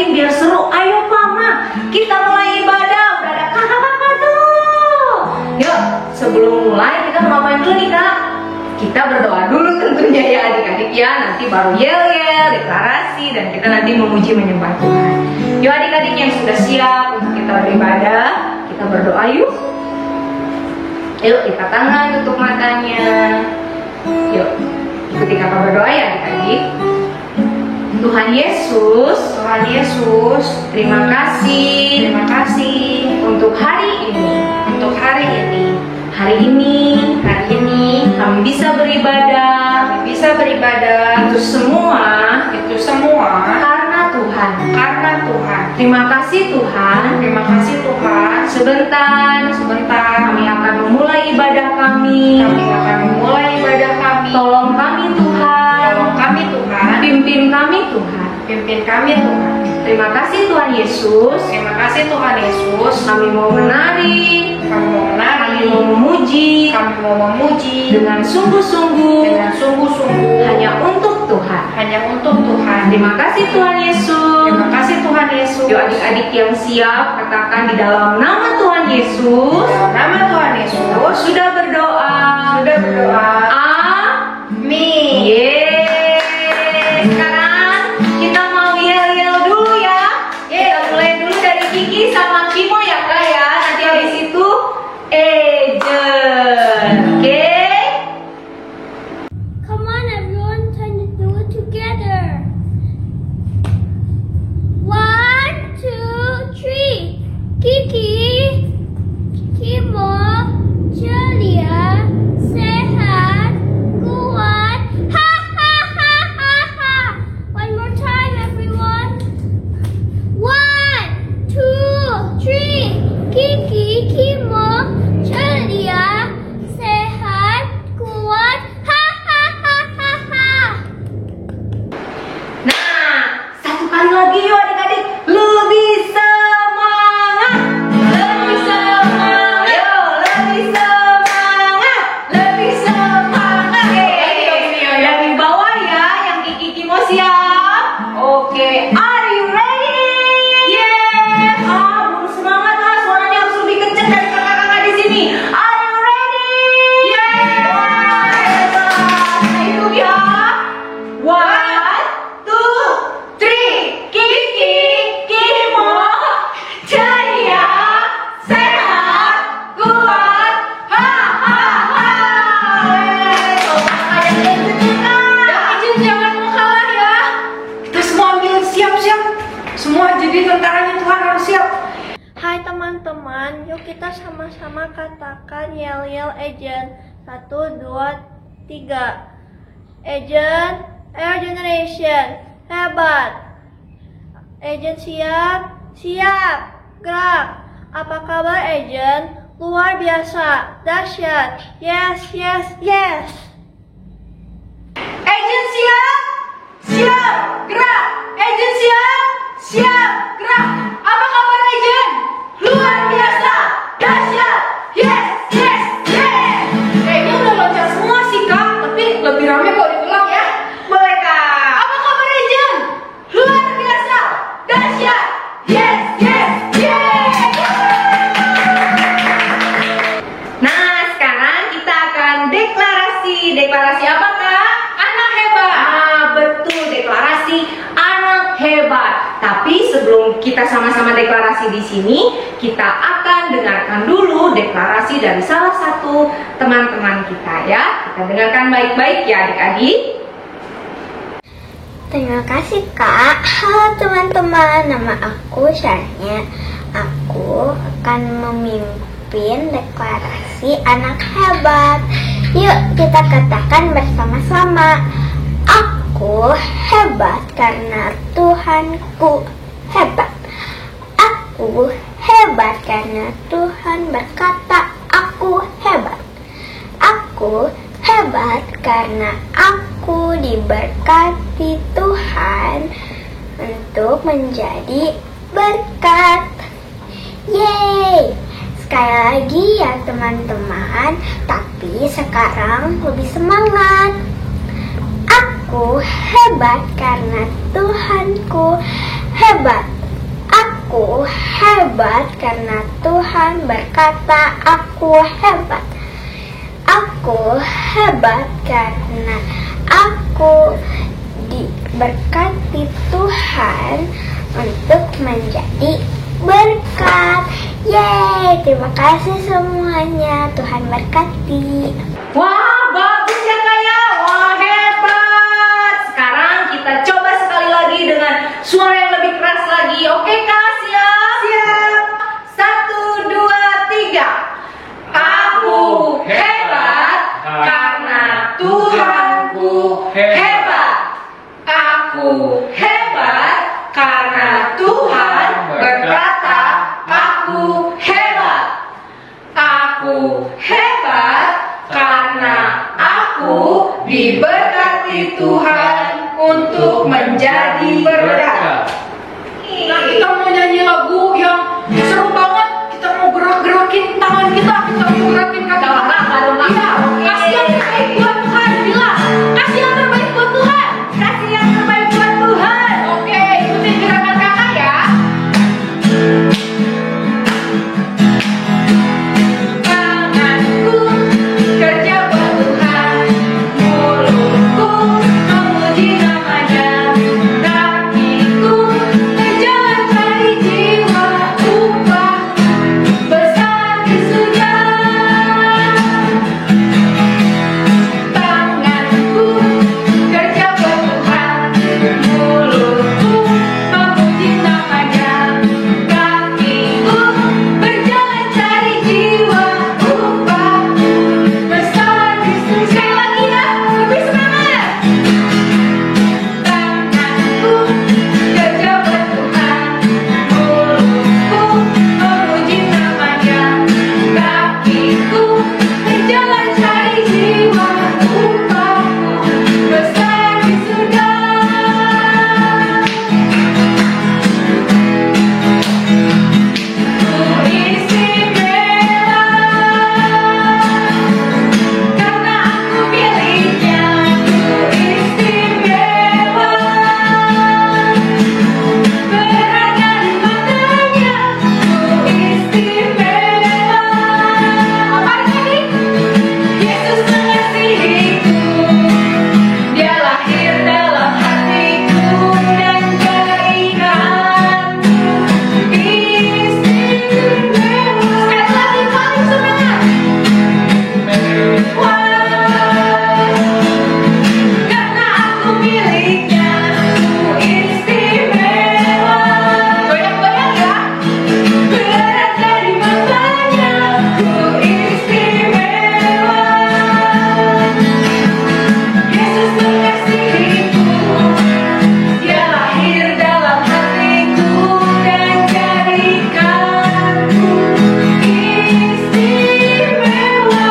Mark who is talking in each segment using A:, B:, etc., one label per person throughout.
A: makin biar seru. Ayo Mama, kita mulai ibadah. Udah ada kakak-kakak tuh. Yuk, sebelum mulai kita mau ngapain dulu nih Kak? Kita berdoa dulu tentunya ya adik-adik ya. Nanti baru yel-yel, deklarasi, dan kita nanti memuji menyembah Tuhan. Yuk adik-adik yang sudah siap untuk kita beribadah, kita berdoa yuk. Yuk, lipat tangan, tutup matanya. Yuk, ikuti kakak berdoa ya adik-adik. Tuhan Yesus, terima kasih untuk hari ini. Hari ini kami bisa beribadah. Itu semua karena Tuhan. Terima kasih Tuhan. Sebentar kami akan memulai ibadah kami. Tolong kami Tuhan. Pimpin kami Tuhan. Terima kasih Tuhan Yesus. Kami mau menari. Kami mau memuji dengan sungguh-sungguh hanya untuk Tuhan. Terima kasih Tuhan Yesus. Yuk adik-adik yang siap katakan di dalam nama Tuhan Yesus. Sudah berdoa. Amin. Yeay. Sekarang kita mau yel-yel dulu ya. Kita mulai dulu dari Kiki sama Kimo ya Kak ya. Nanti habis itu Agent. Oke?
B: Come on everyone, time to do it together. 1, 2, 3. Kiki, Kimo, Julia, sehat, kuat. Ha ha ha ha ha. One more time everyone. 1, 2, 3. Kiki, Kimo, Julia, sehat, kuat. Ha ha ha ha ha.
A: Nah, satu kali lagi yuk adik-adik. Lebih semangat. Lebih semangat. Dari bawah ya, yang Kiki Kimo siap. Oke, are you ready? Yes. Belum semangat lah, suaranya harus lebih kencang dari kakak-kakak di sini. Are you ready? Yes. Nah, hidup ya. 1, 2, 3. Kiki, Kimo, ceria, sehat, kuat. Ha ha ha. Jangan mau kalah ya. Kita semua ambil siap-siap. Semua jadi tentaranya Tuhan harus siap.
B: Hai teman-teman, yuk kita sama-sama katakan yel-yel Agent. 1, 2, 3. Agent, Air Generation, hebat. Agent siap, gerak. Apa kabar Agent? Luar biasa, dahsyat. Yes.
A: Agent siap, gerak. Agent siap, gerak. Apa kabar Agent? Luar biasa, dahsyat. Yes. Kayaknya udah loncat semua sih Kak, tapi lebih rame kok diulang ya. Boleh Kak? Apa kabar Agent? Luar biasa, dahsyat. Yes. Nah, sekarang kita akan deklarasi apa Kak? Anak hebat. Nah, betul, deklarasi anak hebat. Tapi sebelum kita sama-sama deklarasi di sini, kita akan dengarkan dulu deklarasi dari salah satu teman-teman kita ya. Kita dengarkan baik-baik ya adik-adik.
B: Terima kasih Kak. Halo teman-teman, nama aku Shania. Aku akan memimpin deklarasi anak hebat. Yuk kita katakan bersama-sama. Aku hebat karena Tuhanku hebat. Aku hebat karena Tuhan berkata aku hebat. Aku hebat karena aku diberkati Tuhan untuk menjadi berkat. Yeay! Sekali lagi ya teman-teman, tapi sekarang lebih semangat. Aku hebat karena Tuhanku hebat. hebat. Aku hebat karena Tuhan berkata aku hebat. Aku hebat karena aku diberkati Tuhan untuk menjadi berkat. Yeay, terima kasih semuanya. Tuhan berkati.
A: Wah, bagus ya Kak ya. Wah, hebat. Sekarang kita coba sekali lagi dengan suara yang lebih keras lagi. Oke Kak, siap? Siap. 1, 2, 3. Aku hebat karena Tuhanku hebat. Aku hebat karena Tuhan berkata aku hebat. Aku hebat karena aku diberkati Tuhan untuk menjadi berkat.
C: Nah, kita mau nyanyi lagu yang seru banget. Kita mau gerak-gerakin tangan kita mau gerakin kaki. Iya, kasih yang terbaik buat Tuhan. Bila kasih yang terbaik buat Tuhan.
A: Kasih yang terbaik buat Tuhan.
C: Oke, ikutin gerakan kakak ya.
A: Tanganku kerja buat Tuhan, mulutku memuji namanya, kakiku berjalan cari jiwa, upahku besar di surga. Tanganku kerja buat Tuhan, mulutku memuji namanya, kakiku berjalan cari jiwa, upahku besar di surga. Sekali lagi ya, lebih semangat. Tanganku kerja buat Tuhan, mulutku memuji namanya, kakiku berjalan cari jiwa, upahku besar di surga. Ku istimewa karena aku miliknya. Ku istimewa berharga di matanya. Ku istimewa. Apa lagi? Yesus mengasihiku. Dia lahir dalam hatiku dan jadikanku istimewa. Sekali lagi paling semangat. Wah, karena aku miliknya, ku istimewa. Goyang-goyang ya. Berada di matanya, ku istimewa. Yesus mengasihiku. Dia lahir dalam hatiku dan jadikanku istimewa.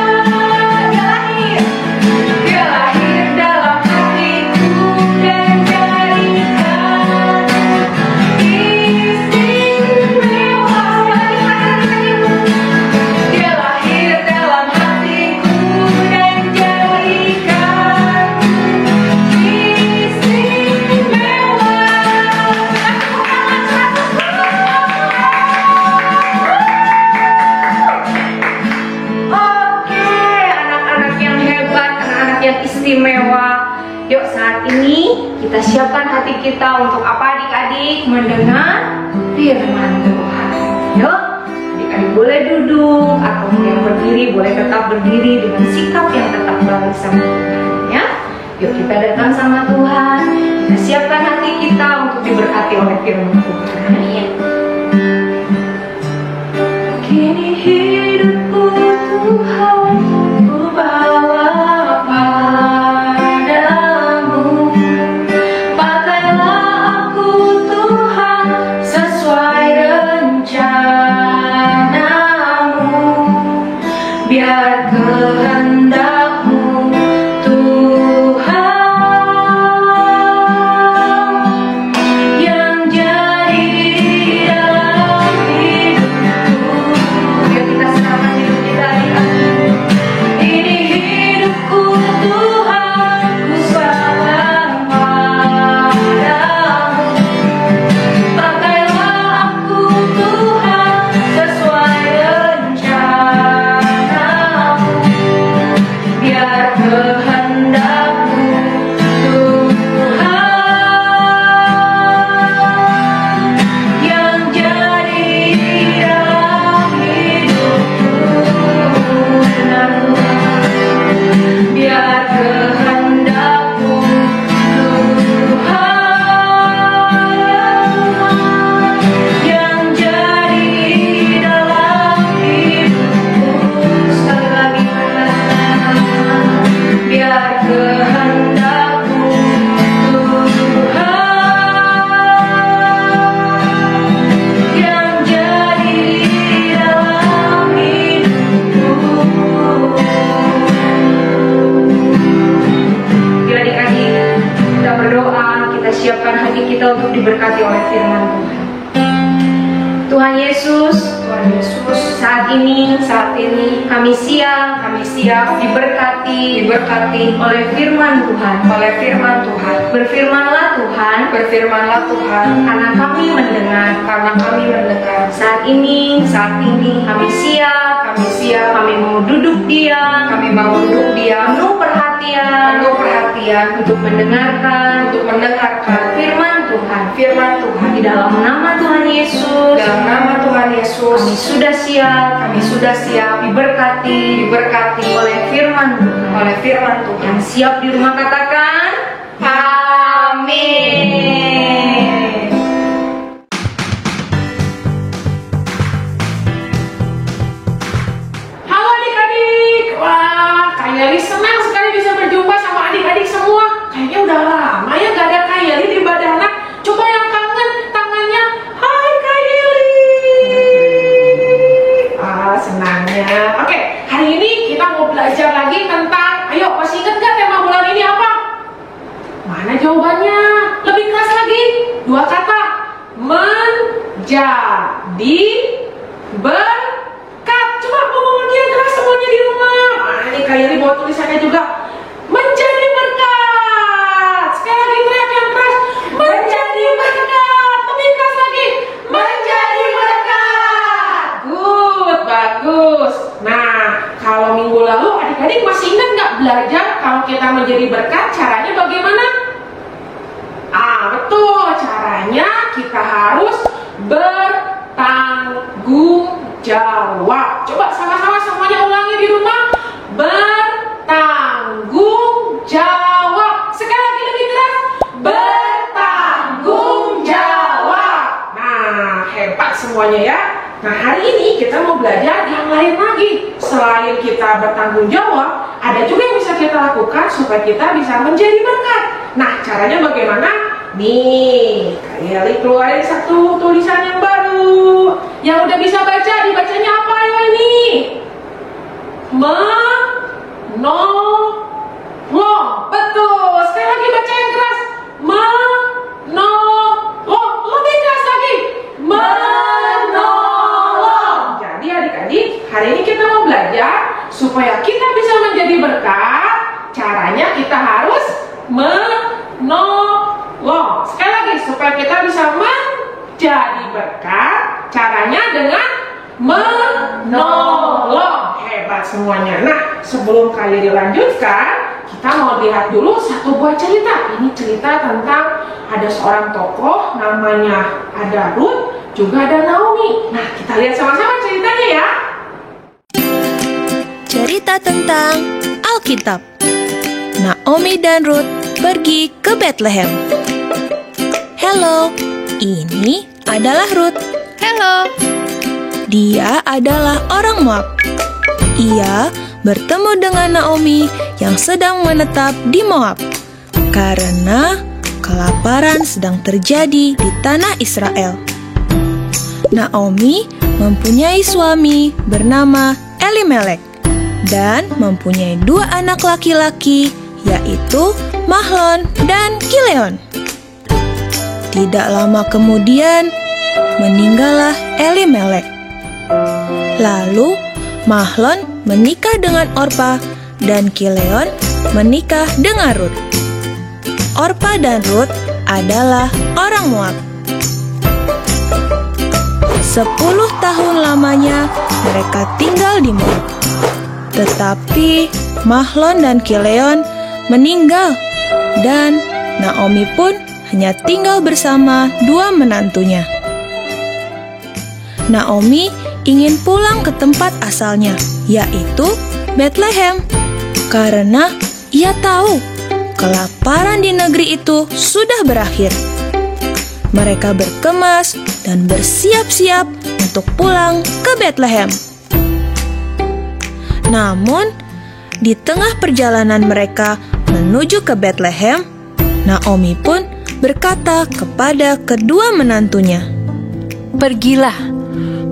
A: Dia lahir dalam hatiku dan jadikanku istimewa. Dia lahir dalam hatiku dan jadikanku istimewa. Oke, anak-anak yang hebat, anak-anak yang istimewa. Yuk saat ini kita siapkan hati kita untuk apa adik-adik? Mendengar firman Tuhan. Yuk, adik-adik boleh duduk atau yang berdiri boleh tetap berdiri dengan sikap yang tetap baik sama Tuhan ya. Yuk kita datang sama Tuhan. Kita siapkan hati kita untuk diberkati oleh firman Tuhan. Ya. Kini hidupku Tuhan, ku bawa padamu. Pakailah aku Tuhan sesuai rencanamu. Biar kehendak-Mu Tuhan yang jadi pelayanan Tuhan. Tuhan Yesus, saat ini kami siap diberkati oleh firman Tuhan. Berfirmanlah Tuhan, karena kami mendengar. Saat ini kami siap, kami mau duduk diam, penuh perhatian untuk mendengarkan firman Tuhan. Di dalam nama Tuhan Yesus, kami sudah siap diberkati oleh firman Tuhan. Yang siap di rumah katakan amin.
C: Halo adik-adik, wah Kak Yeli senang sekali bisa berjumpa sama adik-adik semua. Kayaknya udah lama ya gak ada Kak Yeli di ibadah anak. Coba yang kangen tangannya, hai Kak Yeli. Senangnya. Oke, hari ini kita mau belajar lagi tentang, ayo masih ingat gak tema bulan ini apa? Mana jawabannya? Lebih keras lagi, 2 kata, menjadi berkat. Coba ngomong lagi yang keras semuanya di rumah. Ini Kak Yeli bawa tulisannya juga, menjadi berkat. Sekali lagi teriak yang keras, menjadi berkat. Lebih keras lagi, menjadi berkat. Good, bagus. Nah, kalau minggu lalu adik-adik masih ingat nggak belajar kalau kita menjadi berkat caranya bagaimana? Betul, caranya kita harus bertanggung jawab. Coba sama-sama semuanya ulangi di rumah. Bertanggung jawab. Sekali lagi lebih keras. Bertanggung jawab. Nah, hebat semuanya ya. Nah, hari ini kita mau belajar yang lain lagi. Selain kita bertanggung jawab, ada juga yang bisa kita lakukan supaya kita bisa menjadi berkat. Nah, caranya bagaimana? Nih, Kak Yeli keluarin satu tulisan yang baru. Yang udah bisa baca, dibacanya apa ya ini? Menolong. Betul. Sekali lagi baca yang keras. Menolong. Lebih keras lagi. Menolong. Jadi adik-adik, hari ini kita mau belajar supaya kita bisa menjadi berkat. Caranya kita harus menolong. Sekali lagi, supaya kita bisa menjadi berkat, caranya dengan menolong. Hebat semuanya. Nah, sebelum kalian dilanjutkan, kita mau lihat dulu satu buah cerita. Ini cerita tentang ada seorang tokoh, namanya ada Ruth, juga ada Naomi. Nah, kita lihat sama-sama ceritanya ya.
D: Cerita tentang Alkitab. Naomi dan Ruth pergi ke Bethlehem. Halo, ini adalah Ruth.
B: Hello.
D: Dia adalah orang Moab. Ia bertemu dengan Naomi yang sedang menetap di Moab karena kelaparan sedang terjadi di tanah Israel. Naomi mempunyai suami bernama Elimelek dan mempunyai 2 anak laki-laki, yaitu Mahlon dan Kileon. Tidak lama kemudian meninggallah Elimelek. Lalu Mahlon menikah dengan Orpa dan Kileon menikah dengan Ruth. Orpa dan Ruth adalah orang Moab. 10 tahun lamanya mereka tinggal di Moab. Tetapi Mahlon dan Kileon meninggal dan Naomi pun hanya tinggal bersama 2 menantunya. Naomi ingin pulang ke tempat asalnya, yaitu Bethlehem, karena ia tahu kelaparan di negeri itu sudah berakhir. Mereka berkemas dan bersiap-siap untuk pulang ke Bethlehem. Namun, di tengah perjalanan mereka menuju ke Bethlehem, Naomi pun berkata kepada kedua menantunya,
E: "Pergilah,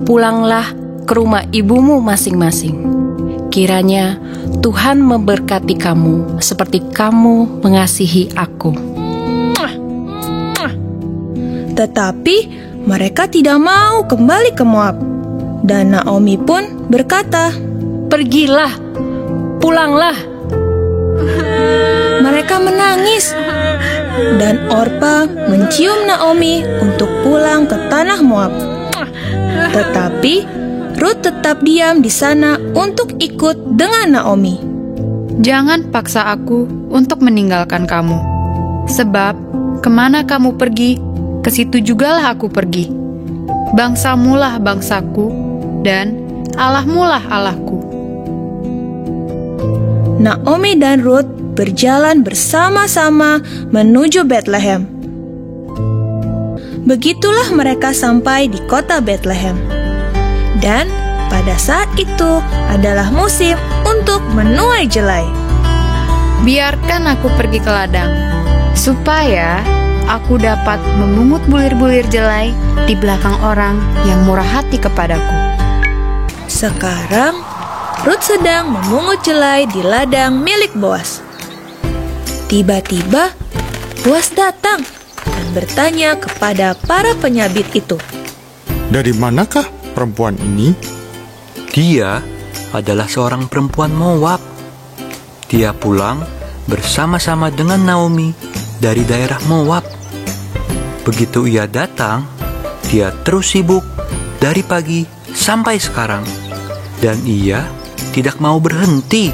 E: pulanglah ke rumah ibumu masing-masing. Kiranya Tuhan memberkati kamu seperti kamu mengasihi aku."
D: Tetapi mereka tidak mau kembali ke Moab. Dan Naomi pun berkata,
E: "Pergilah, pulanglah."
D: Mereka menangis. Dan Orpa mencium Naomi untuk pulang ke tanah Moab. Tetapi Rut tetap diam di sana untuk ikut dengan Naomi.
C: Jangan paksa aku untuk meninggalkan kamu. Sebab kemana kamu pergi, ke situ jugalah aku pergi. Bangsamulah bangsaku, dan Allahmulah Allahku.
D: Naomi dan Rut berjalan bersama-sama menuju Bethlehem. Begitulah mereka sampai di kota Bethlehem. Dan pada saat itu adalah musim untuk menuai jelai.
C: Biarkan aku pergi ke ladang, supaya aku dapat memungut bulir-bulir jelai di belakang orang yang murah hati kepadaku.
D: Sekarang Rut sedang memungut jelai di ladang milik Boas. Tiba-tiba Boas datang dan bertanya kepada para penyabit itu,
F: "Dari manakah perempuan ini?"
G: Dia adalah seorang perempuan Moab. Dia pulang bersama-sama dengan Naomi dari daerah Moab. Begitu ia datang, dia terus sibuk dari pagi sampai sekarang. Dan ia tidak mau berhenti.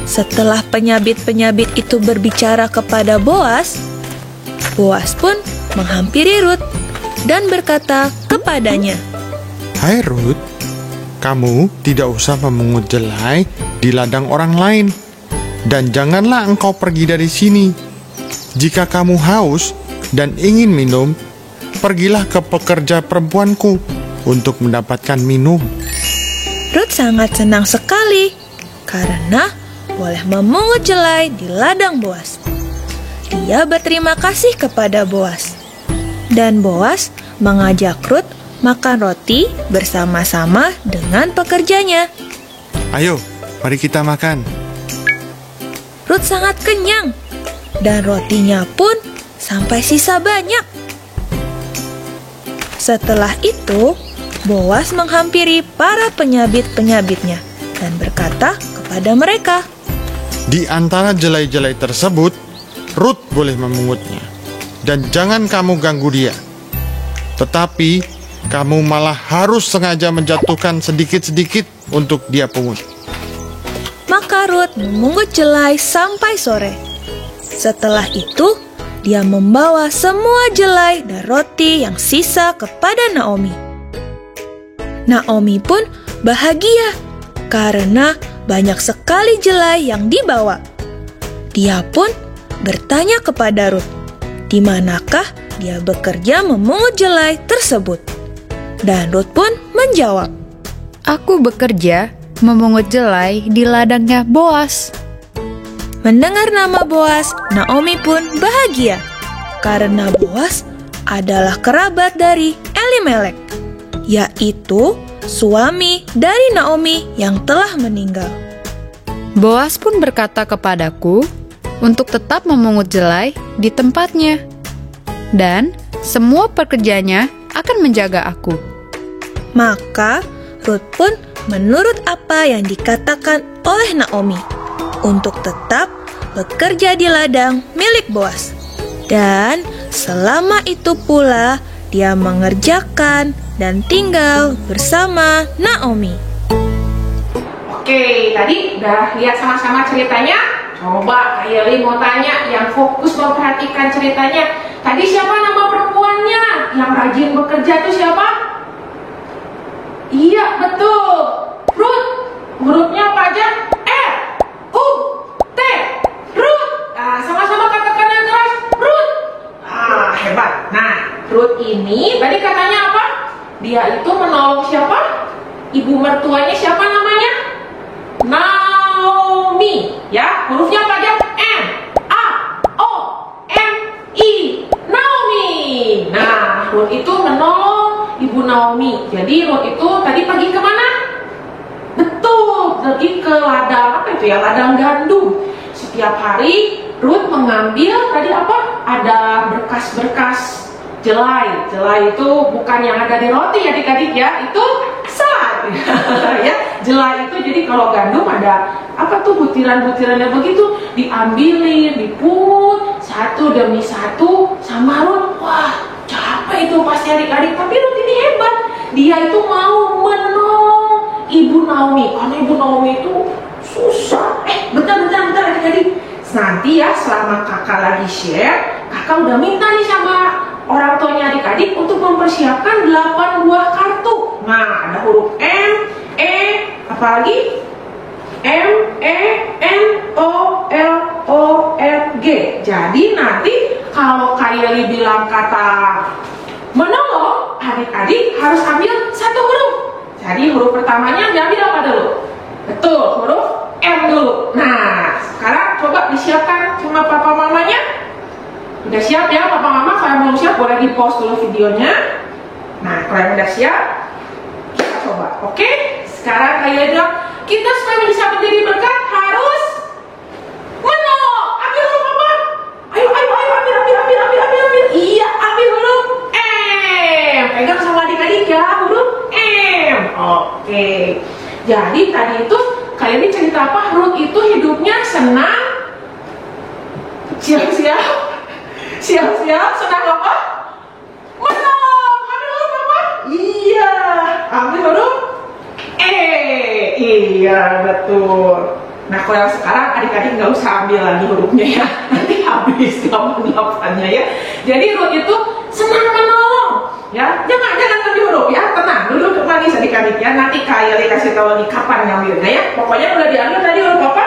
D: Setelah penyabit-penyabit itu berbicara kepada Boas, Boas pun menghampiri Rut dan berkata kepadanya,
F: "Hai Rut, kamu tidak usah memungut jelai di ladang orang lain. Dan janganlah engkau pergi dari sini. Jika kamu haus dan ingin minum, pergilah ke pekerja perempuanku untuk mendapatkan minum."
D: Rut sangat senang sekali karena boleh memungut jelai di ladang Boas. Dia berterima kasih kepada Boas. Dan Boas mengajak Rut makan roti bersama-sama dengan pekerjanya.
F: "Ayo, mari kita makan."
D: Rut sangat kenyang dan rotinya pun sampai sisa banyak. Setelah itu, Boas menghampiri para penyabit-penyabitnya dan berkata kepada mereka,
F: Di antara jelai-jelai tersebut, Rut boleh memungutnya. Dan jangan kamu ganggu dia. Tetapi kamu malah harus sengaja menjatuhkan sedikit-sedikit untuk dia pungut.
D: Maka Rut memungut jelai sampai sore. Setelah itu, dia membawa semua jelai dan roti yang sisa kepada Naomi. Naomi pun bahagia karena banyak sekali jelai yang dibawa. Dia pun bertanya kepada Rut, di manakah dia bekerja memungut jelai tersebut. Dan Rut pun menjawab,
C: "Aku bekerja memungut jelai di ladangnya Boas."
D: Mendengar nama Boas, Naomi pun bahagia karena Boas adalah kerabat dari Elimelek, yaitu suami dari Naomi yang telah meninggal.
C: Boas pun berkata kepadaku untuk tetap memungut jelai di tempatnya, dan semua pekerjanya akan menjaga aku.
D: Maka Rut pun menurut apa yang dikatakan oleh Naomi untuk tetap bekerja di ladang milik Boas. Dan selama itu pula dia mengerjakan dan tinggal bersama Naomi.
A: Oke, tadi udah lihat sama-sama ceritanya. Coba Kak Yeli mau tanya, yang fokus memperhatikan ceritanya. Tadi siapa nama perempuannya? Yang rajin bekerja itu siapa? Iya, betul. Rut. Hurufnya apa aja? R, U, T. Rut. Nah, sama-sama katakan yang keras. Rut. Ah, hebat. Nah, Rut ini tadi katanya apa? Dia itu menolong siapa? Ibu mertuanya siapa namanya? Naomi. Ya, hurufnya apa aja? N, A, O, M, I. Naomi. Nah, Rut itu menolong Ibu Naomi. Jadi Rut itu tadi pergi kemana? Betul, pergi ke ladang, apa itu ya? Ladang gandum. Setiap hari Rut mengambil tadi apa?
C: ada berkas-berkas jelai. Jelai itu bukan yang ada di roti ya adik-adik ya, itu salah ya. Jelai itu jadi kalau gandum ada apa tuh butiran-butirannya begitu, diambilin, dipungut satu demi satu sama Ruth. Wah, capek itu pasti adik-adik, tapi Ruth ini hebat. Dia itu mau menolong Ibu Naomi, karena Ibu Naomi itu susah. Bentar adik-adik. Nanti ya selama kakak lagi share, kakak udah minta nih sama orang tuanya adik-adik untuk mempersiapkan 8 buah kartu. Nah, ada huruf M, E, apalagi? M, E, N, O, L, O, F, G. Jadi nanti kalau Kayali bilang kata menolong, adik-adik harus ambil satu huruf. Jadi huruf pertamanya diambil apa dulu? Betul, huruf M dulu. Nah, sekarang coba disiapkan sama papa mamanya. Udah siap ya papa mama? Kalau belum siap boleh di pause dulu videonya. Nah, kalau yang udah siap, kita coba. Oke? Sekarang kayak bilang, kita supaya bisa menjadi berkat harus menolong. Ambil huruf apa? Ayo, ambil. Iya, ambil huruf M. Pegang sama adik-adik ya, huruf M. Oke. Jadi tadi itu kalian ini cerita apa? Ruth itu hidupnya senang. Siap-siap, senang apa? Menolong. Ambil huruf apa? Iya, ambil huruf E. Iya, betul. Nah, kalau yang sekarang adik-adik nggak usah ambil lagi hurufnya ya. Nanti habis 8-nya ya. Jadi Ruth itu senang menolong. Ya, jangan ambil huruf ya. Tenang, duduk manis adik-adik ya. Nanti Kayali kasih tahu nih kapan ngambilnya ya. Pokoknya udah diambil tadi huruf apa?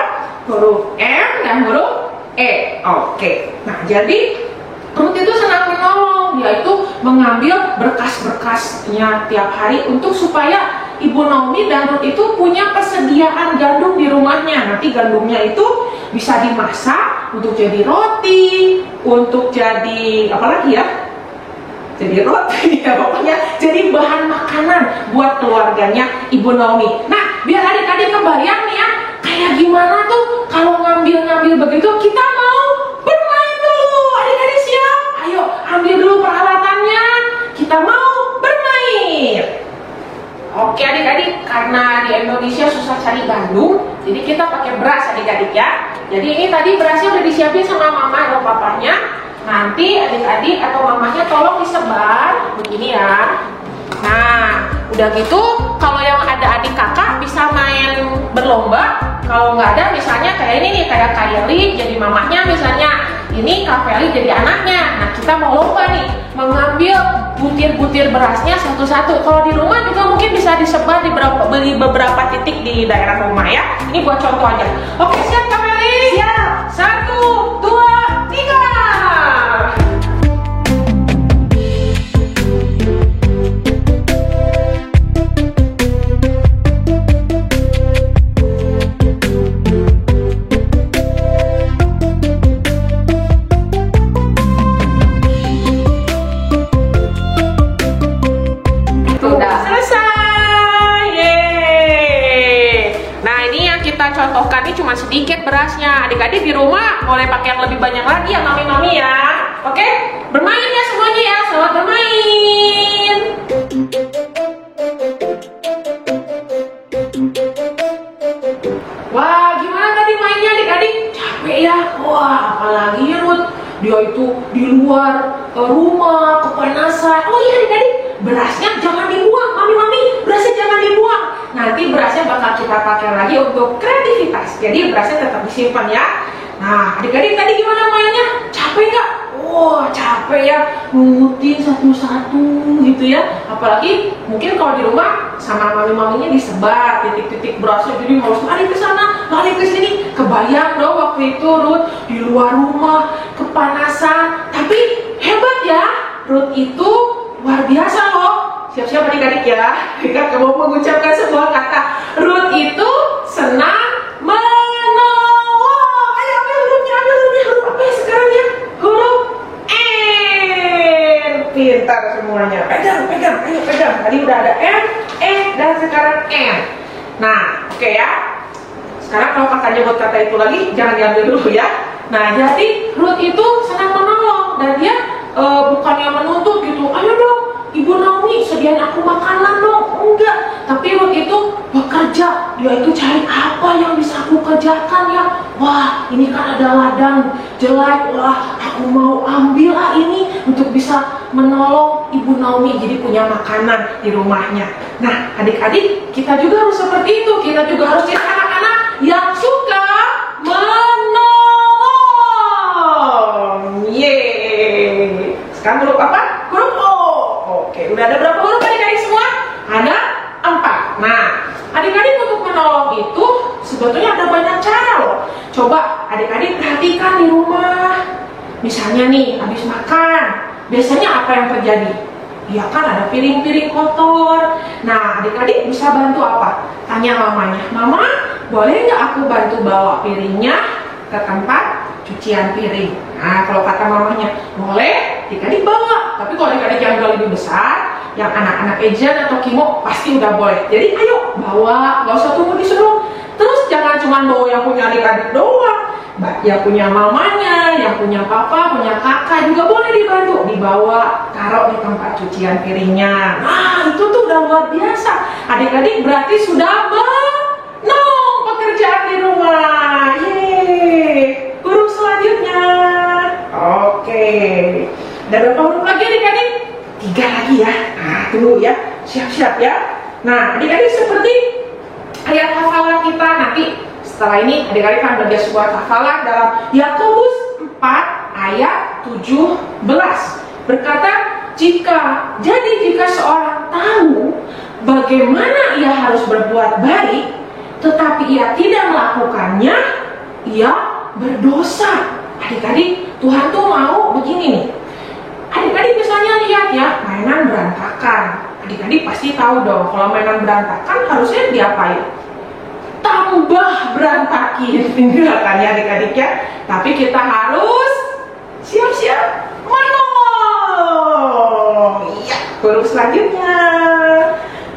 C: Huruf M dan huruf E. Oke. Nah, jadi Ruth itu senang menolong. Dia itu mengambil berkas-berkasnya tiap hari untuk supaya Ibu Naomi dan Ruth itu punya persediaan gandum di rumahnya. Nanti gandumnya itu bisa dimasak untuk jadi roti, untuk jadi apa lagi ya? Jadi roti ya, pokoknya jadi bahan makanan buat keluarganya Ibu Naomi. Nah, biar adik-adik kebayang nih ya, kayak gimana tuh kalau ngambil begitu, kita mau bermain dulu. Adik-adik siap? Ayo, ambil dulu peralatannya. Kita mau bermain. Oke adik-adik, karena di Indonesia susah cari gandum, jadi kita pakai beras adik-adik ya. Jadi ini tadi berasnya udah disiapin sama mama atau papanya. Nanti adik-adik atau mamanya tolong disebar begini ya. Nah, udah gitu kalau yang ada adik kakak bisa main berlomba. Kalau nggak ada misalnya kayak ini nih, kayak Kayali jadi mamanya misalnya, ini Kak Feli jadi anaknya. Nah, kita mau lomba nih mengambil butir-butir berasnya satu-satu. Kalau di rumah juga mungkin bisa disebar di beberapa titik di daerah rumah ya. Ini buat contoh aja. Oke, siap Kak Feli? Siap. 1, 2, 3. Contohkan ini cuma sedikit berasnya. Adik-adik di rumah boleh pakai yang lebih banyak lagi ya mami-mami ya. Oke? Bermain ya semuanya ya. Selamat bermain. Wah, gimana tadi mainnya adik-adik? Capek ya? Wah, apalagi ya Ruth. Dia itu di luar rumah, kepanasan. Oh iya adik-adik, berasnya jangan dibuang. Mami-mami, berasnya jangan dibuang. Nanti berasnya bakal kita pakai lagi untuk kreativitas. Jadi berasnya tetap disimpan ya. Nah, adik-adik tadi gimana mainnya? Capek nggak? Wah, capek ya, ngutin satu-satu gitu ya. Apalagi mungkin kalau di rumah sama mami-maminya disebar titik-titik berasnya, jadi harus lari ke sana, lari ke sini. Kebayang dong waktu itu Ruth di luar rumah, kepanasan. Tapi hebat ya, Ruth itu luar biasa loh. Siap-siap adik-adik ya. Kita mau mengucapkan sebuah kata. Ruth itu senang menolong. Ayo ambil hurufnya, huruf apa ya sekarang ya? Huruf N. Pintar semuanya. Pegang, ayo pegang. Tadi udah ada M, E, dan sekarang N. Nah, oke ya. Sekarang kalau kakak nyebut kata itu lagi, jangan diambil dulu ya. Nah, jadi Ruth itu senang menolong dan dia bukannya menuntut gitu, ayo dong Ibu Naomi sediain aku makanan dong, enggak. Tapi Ruth itu bekerja, dia itu cari apa yang bisa aku kerjakan ya. Wah, ini kan ada ladang jelek, wah aku mau ambil ini untuk bisa menolong Ibu Naomi jadi punya makanan di rumahnya. Nah, adik-adik, kita juga harus seperti itu, kita juga harus jadi anak-anak yang suka menolong. Yeay. Sekarang huruf apa? Huruf O. Oke, udah ada berapa huruf adik-adik semua? Ada 4. Nah, adik-adik untuk menolong itu sebetulnya ada banyak cara loh. Coba adik-adik perhatikan di rumah. Misalnya nih, habis makan, biasanya apa yang terjadi? Ya kan ada piring-piring kotor. Nah, adik-adik bisa bantu apa? Tanya mamanya, Mama, boleh nggak aku bantu bawa piringnya ke tempat cucian piring? Nah, kalau kata mamanya, boleh, adik-adik bawa. Tapi kalau adik-adik yang lebih besar, yang anak-anak Ejan atau Kimo, pasti udah boleh. Jadi ayo bawa, nggak usah tunggu disuruh. Terus jangan cuma bawa yang punya adik-adik doang, yang punya mamanya, yang punya papa, punya kakak juga boleh dibantu. Dibawa, taruh di tempat cucian piringnya. Nah, itu tuh udah luar biasa. Adik-adik berarti sudah menolong pekerjaan di rumah. Yeay. Huruf selanjutnya. Oke. Ada berapa huruf lagi adik-adik? 3 lagi ya. Nah, tunggu ya. Siap-siap ya. Nah, adik-adik seperti ayat hafalan kita nanti. Setelah ini adik-adik akan belajar sebuah hafalan dalam Yakobus 4 ayat 17. Berkata, jika seorang tahu bagaimana ia harus berbuat baik, tetapi ia tidak melakukannya, ia berdosa. Adik-adik, Tuhan tuh mau begini nih. Adik-adik misalnya lihat ya, mainan berantakan. Adik-adik pasti tahu dong, kalau mainan berantakan harusnya diapain? Tambah berantakin tinggalkannya adik-adik ya. Tapi kita harus siap-siap menolong. Iya, huruf selanjutnya.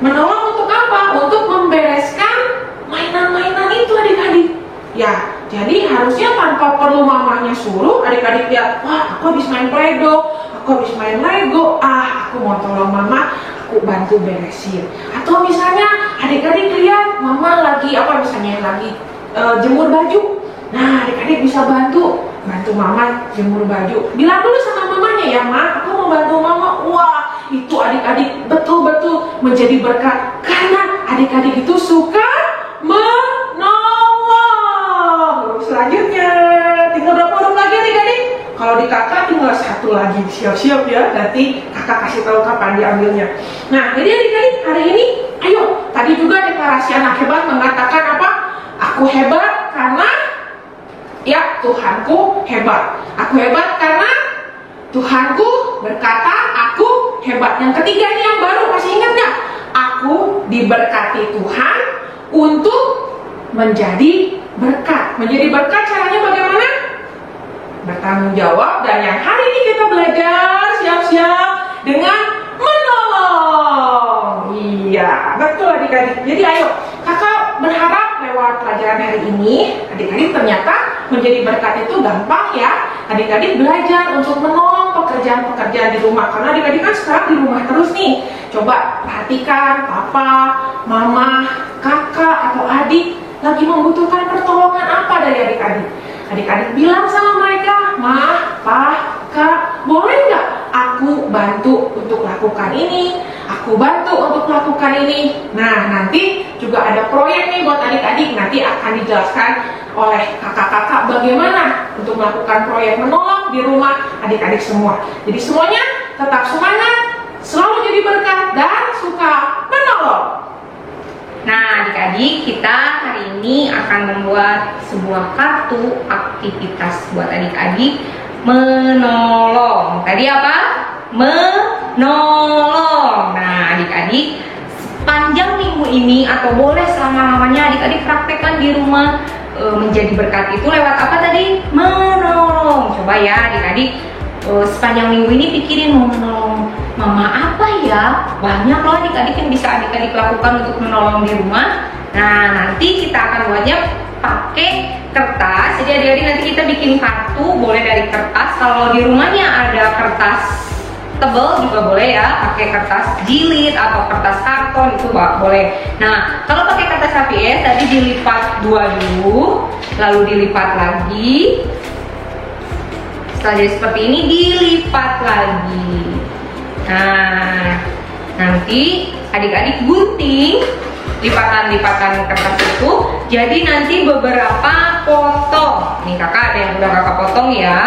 C: Menolong untuk apa? Untuk membereskan mainan-mainan itu adik-adik. Ya, jadi harusnya tanpa perlu mamanya suruh, adik-adik lihat, wah aku habis main Play-Doh, aku habis main Lego, aku mau tolong mama, aku bantu beresin. Atau misalnya adik-adik lihat mama lagi jemur baju. Nah, adik-adik bisa bantu mama jemur baju. Bilang dulu sama mamanya ya, Ma, aku mau bantu mama. Wah, itu adik-adik betul-betul menjadi berkat karena adik-adik itu suka menolong. Selanjutnya, tinggal berapa huruf lagi adik-adik? Kalau di kakak tinggal 1 lagi. Siap-siap ya, nanti kakak kasih tahu kapan diambilnya. Nah, jadi adik-adik hari ini, ayo. Tadi juga deklarasi anak hebat mengatakan apa? Aku hebat karena ya Tuhanku hebat. Aku hebat karena Tuhanku berkata aku hebat. Yang ketiga ini yang baru, masih ingat nggak? Aku diberkati Tuhan untuk menjadi berkat. Menjadi berkat caranya bagaimana? Bertanggung jawab, dan yang hari ini kita belajar siap-siap dengan menolong. Iya, betul adik-adik. Jadi ayo, kakak berharap lewat pelajaran hari ini, adik-adik ternyata menjadi berkat itu gampang ya. Adik-adik belajar untuk menolong pekerjaan-pekerjaan di rumah. Karena adik-adik kan sekarang di rumah terus nih. Coba perhatikan papa, mama, kakak, atau adik lagi membutuhkan pertolongan apa dari adik-adik. Adik-adik bilang sama mereka, Ma, Pa, Kak, boleh nggak aku bantu untuk lakukan ini? Aku bantu untuk lakukan ini. Nah, nanti juga ada proyek nih buat adik-adik. Nanti akan dijelaskan oleh kakak-kakak bagaimana untuk melakukan proyek menolong di rumah adik-adik semua. Jadi semuanya tetap semangat, selalu jadi berkat, dan suka menolong.
A: Nah, adik-adik, kita hari ini akan membuat sebuah kartu aktivitas buat adik-adik menolong. Tadi apa? Menolong. Nah, adik-adik, sepanjang minggu ini atau boleh selama-lamanya adik-adik praktekkan di rumah menjadi berkat itu lewat apa tadi? Menolong. Coba ya adik-adik, sepanjang minggu ini pikirin mau menolong mama apa ya? Banyak loh adik-adik yang bisa adik-adik lakukan untuk menolong di rumah. Nah, nanti kita akan buatnya pakai kertas. Jadi adik-adik nanti kita bikin kartu, boleh dari kertas. Kalau di rumahnya ada kertas tebal juga boleh ya, pakai kertas jilid atau kertas karton itu boleh. Nah, kalau pakai kertas HPS tadi dilipat dua dulu, lalu dilipat lagi. Setelah jadi seperti ini dilipat lagi. Nah, nanti adik-adik gunting lipatan-lipatan kertas itu jadi nanti beberapa potong. Nih kakak ada yang udah kakak potong ya.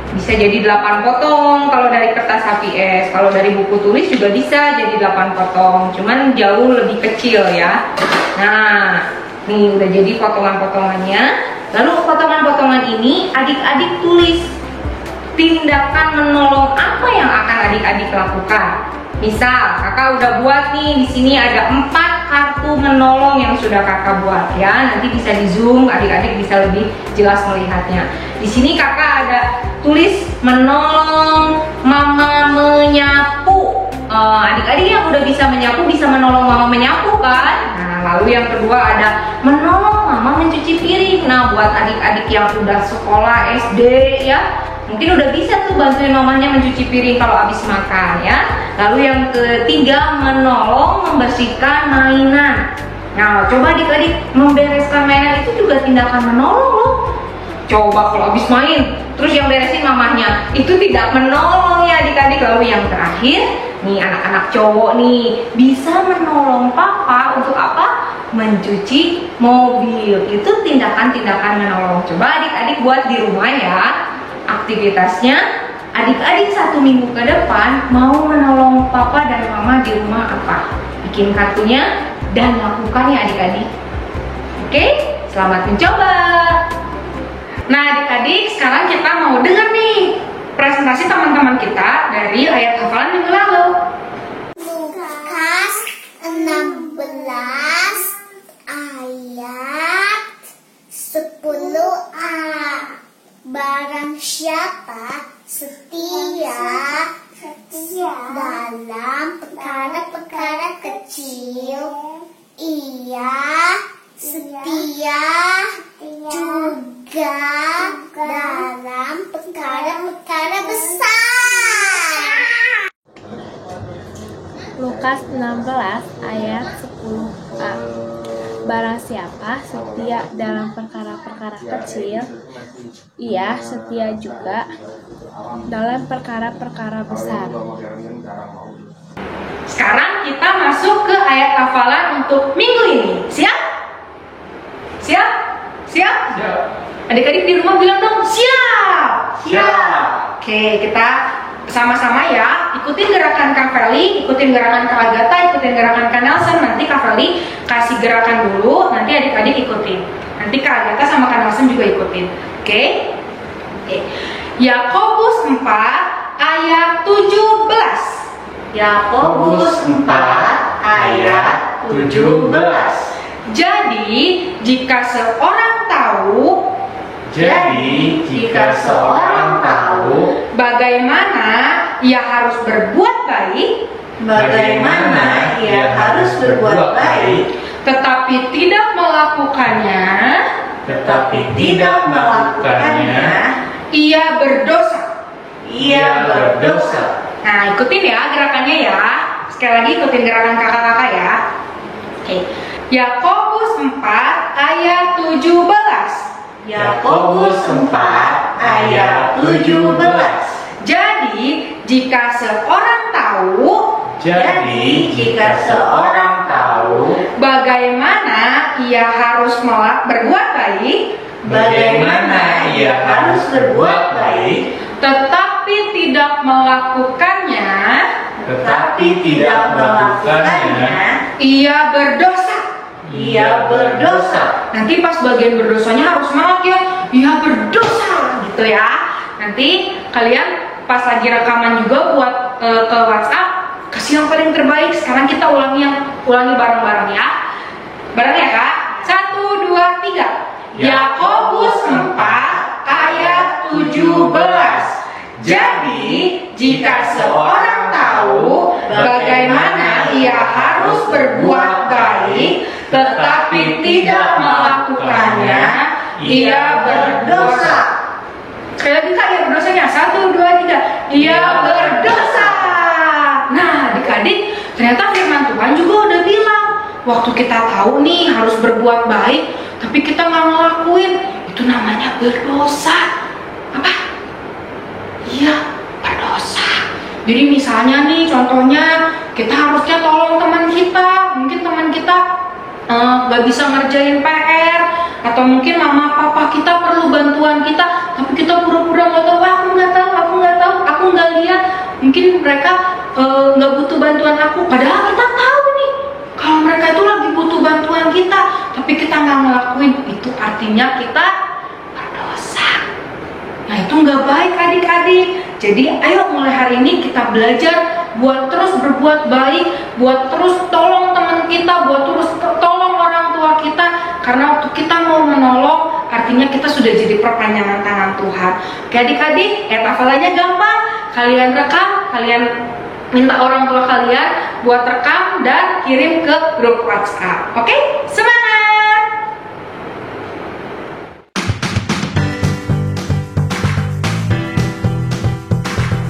A: Bisa jadi 8 potong kalau dari kertas HPS. Kalau dari buku tulis juga bisa jadi 8 potong, cuman jauh lebih kecil ya. Nah, nih udah jadi potongan-potongannya. Lalu potongan-potongan ini adik-adik tulis tindakan menolong apa yang akan adik-adik lakukan. Misal kakak udah buat nih, di sini ada 4 kartu menolong yang sudah kakak buat ya. Nanti bisa di zoom, adik-adik bisa lebih jelas melihatnya. Di sini kakak ada tulis menolong mama menyapu. Adik-adik yang udah bisa menyapu bisa menolong mama menyapu kan? Nah, lalu yang kedua ada menolong mama mencuci piring. Nah, buat adik-adik yang udah sekolah SD ya, mungkin udah bisa tuh bantuin mamanya mencuci piring kalau habis makan ya. Lalu yang ketiga menolong membersihkan mainan. Nah, coba adik-adik membereskan mainan itu juga tindakan menolong loh. Coba kalau habis main, terus yang beresin mamahnya, itu tidak menolong ya adik-adik. Lalu yang terakhir, nih anak-anak cowok nih, bisa menolong papa untuk apa? Mencuci mobil. Itu tindakan-tindakan menolong. Coba adik-adik buat di rumah ya. Aktivitasnya, adik-adik 1 minggu ke depan mau menolong papa dan mama di rumah apa? Bikin kartunya dan lakukan ya adik-adik. Oke, selamat mencoba. Nah adik-adik, sekarang kita mau dengar nih presentasi teman-teman kita dari ayat hafalan minggu lalu.
B: Lukas 16 ayat 10a. Barang siapa setia dalam perkara-perkara kecil, ia setia juga dalam perkara-perkara besar.
H: Lukas 16 ayat 10a. Barang siapa setia dalam perkara-perkara kecil, ia setia juga dalam perkara-perkara besar.
A: Sekarang kita masuk ke ayat hafalan untuk minggu ini. Siap? Siap? Siap?
G: Siap.
A: Adik-adik di rumah bilang dong, siap!
G: Siap.
A: Oke, kita sama-sama ya. Ikutin gerakan Kak Feli, ikutin gerakan Kak Agatha, ikutin gerakan Kak Nelson. Nanti Kak Feli kasih gerakan dulu, nanti adik-adik ikutin. Nanti Kak Agatha sama Kak Nelson juga ikutin. Oke? Oke. Yakobus 4 ayat 17. Yakobus 4 ayat 17. Jadi, jika seorang tahu bagaimana ia harus berbuat baik, tetapi tidak melakukannya, ia berdosa. Nah, ikutin ya gerakannya ya. Sekali lagi ikutin gerakan kakak-kakak ya. Oke. Yakobus 4 ayat 17.
I: Yakobus 4 ayat 17.
A: Jadi, jika seorang tahu bagaimana ia harus berbuat baik, tetapi tidak melakukannya, ia berdosa. Nanti pas bagian berdosanya harus semangat ya, ia berdosa gitu ya. Nanti kalian pas lagi rekaman juga buat ke WhatsApp, kasih yang paling terbaik. Sekarang kita ulangi bareng-bareng ya. Bareng ya Kak. 1, 2, 3. Yakobus 4 ayat 17. Jadi, jika seorang tahu bagaimana ia harus berbuat baik,
C: tetapi tidak melakukannya, ia berdosa. Sekali lagi Kak, ia berdosanya. 1, 2, 3. Ia berdosa. Nah, adik-adik, ternyata firman Tuhan juga udah bilang, waktu kita tahu nih harus berbuat baik, tapi kita nggak ngelakuin, itu namanya berdosa. Apa? Iya, berdosa. Jadi misalnya nih, contohnya kita harusnya tolong teman kita. Mungkin teman kita nggak bisa ngerjain PR, atau mungkin mama papa kita perlu bantuan kita, tapi kita pura-pura nggak tahu. Aku nggak lihat. Mungkin mereka nggak butuh bantuan aku, padahal kita tahu nih kalau mereka itu lagi butuh bantuan kita, tapi kita nggak ngelakuin. Itu artinya kita berdosa. Nah, itu nggak baik adik-adik. Jadi ayo mulai hari ini kita belajar buat terus berbuat baik, buat terus tolong teman kita, buat terus tolong orang tua kita. Karena waktu kita mau menolong, artinya kita sudah jadi perpanjangan tangan Tuhan. Oke adik-adik, hafalannya gampang. Kalian rekam, kalian minta orang tua kalian buat rekam dan kirim ke grup WhatsApp. Oke? Semangat!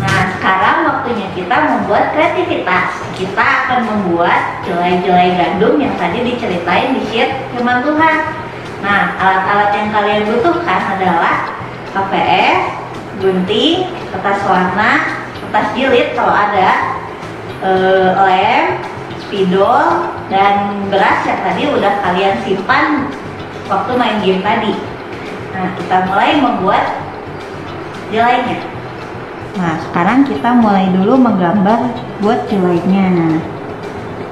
A: Nah, sekarang waktunya kita membuat kreativitas. Kita akan membuat jelai-jelai gandum yang tadi diceritain di sheet firman Tuhan. Nah, alat-alat yang kalian butuhkan adalah KPS, gunting, kertas warna, kertas jilid kalau ada, lem, spidol, dan beras yang tadi udah kalian simpan waktu main game tadi. Nah, kita mulai membuat jelainya. Nah, sekarang kita mulai dulu menggambar buat jelainya.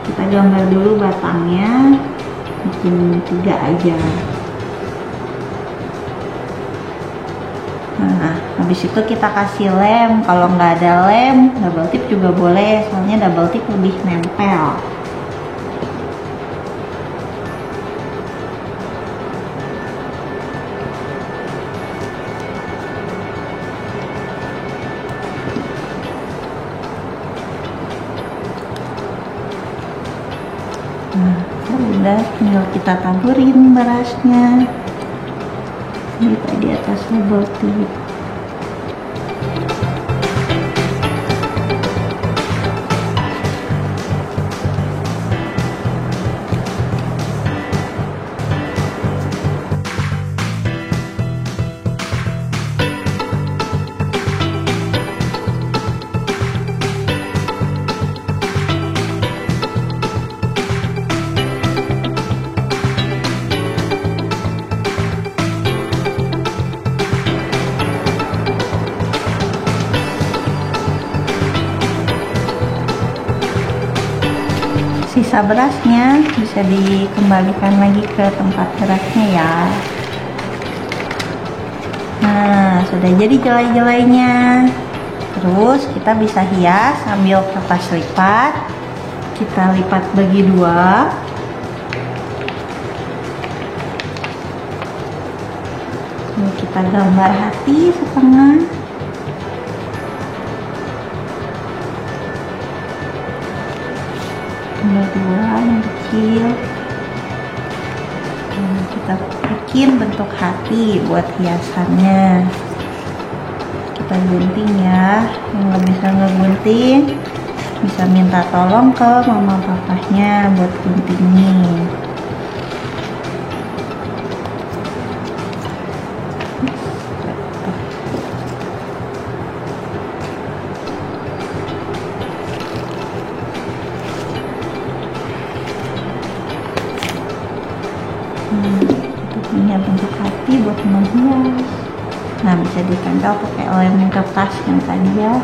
A: Kita gambar dulu batangnya, bikin 3 aja. Nah, habis itu kita kasih lem. Kalau nggak ada lem, double tip juga boleh, soalnya double tip lebih nempel. Nah, udah tinggal kita taburin berasnya di atas double tip. Sisa berasnya bisa dikembalikan lagi ke tempat berasnya ya. Nah, sudah jadi jelai-jelainya. Terus kita bisa hias sambil kertas lipat. Kita lipat bagi 2. Lalu kita gambar hati setengah. Gambar 2 yang kecil. Nah, kita bikin bentuk hati buat hiasannya. Kita gunting ya. Yang nggak bisa ngegunting bisa minta tolong ke mama papahnya buat guntingin. Itu punya bentuk hati buat menghias. Nah, bisa ditempel pakai lem kertas yang tadi ya.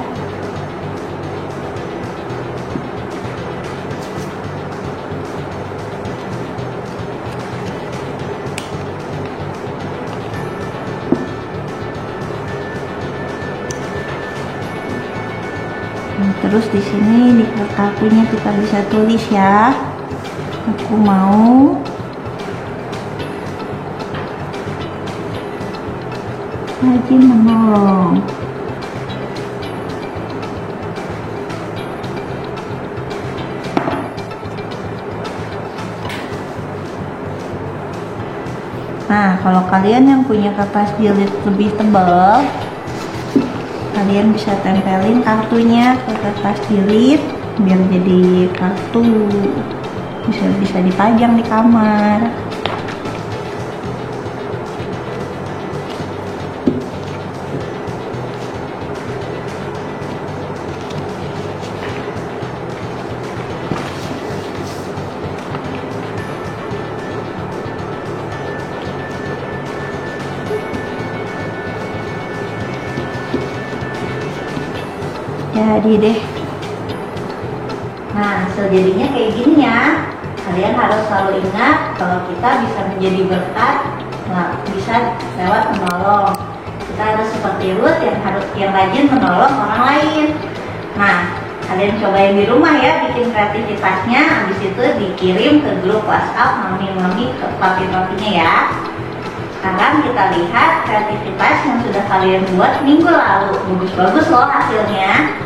A: Terus di sini di kartunya kita bisa tulis ya. Aku mau rajin menolong.
J: Nah, kalau kalian yang punya kertas jilid lebih tebal, kalian bisa tempelin kartunya ke kertas jilid biar jadi kartu, bisa dipajang di kamar. Jadi deh. Nah, hasil jadinya kayak gini ya. Kalian harus selalu ingat kalau kita bisa menjadi berkat, nah, bisa lewat menolong. Kita harus seperti Ruth yang rajin menolong orang lain. Nah, kalian cobain di rumah ya, bikin kreativitasnya. Habis itu dikirim ke grup WhatsApp mami-mami ke papi-papinya ya. Sekarang kita lihat kreativitas yang sudah kalian buat minggu lalu. Bagus-bagus loh hasilnya.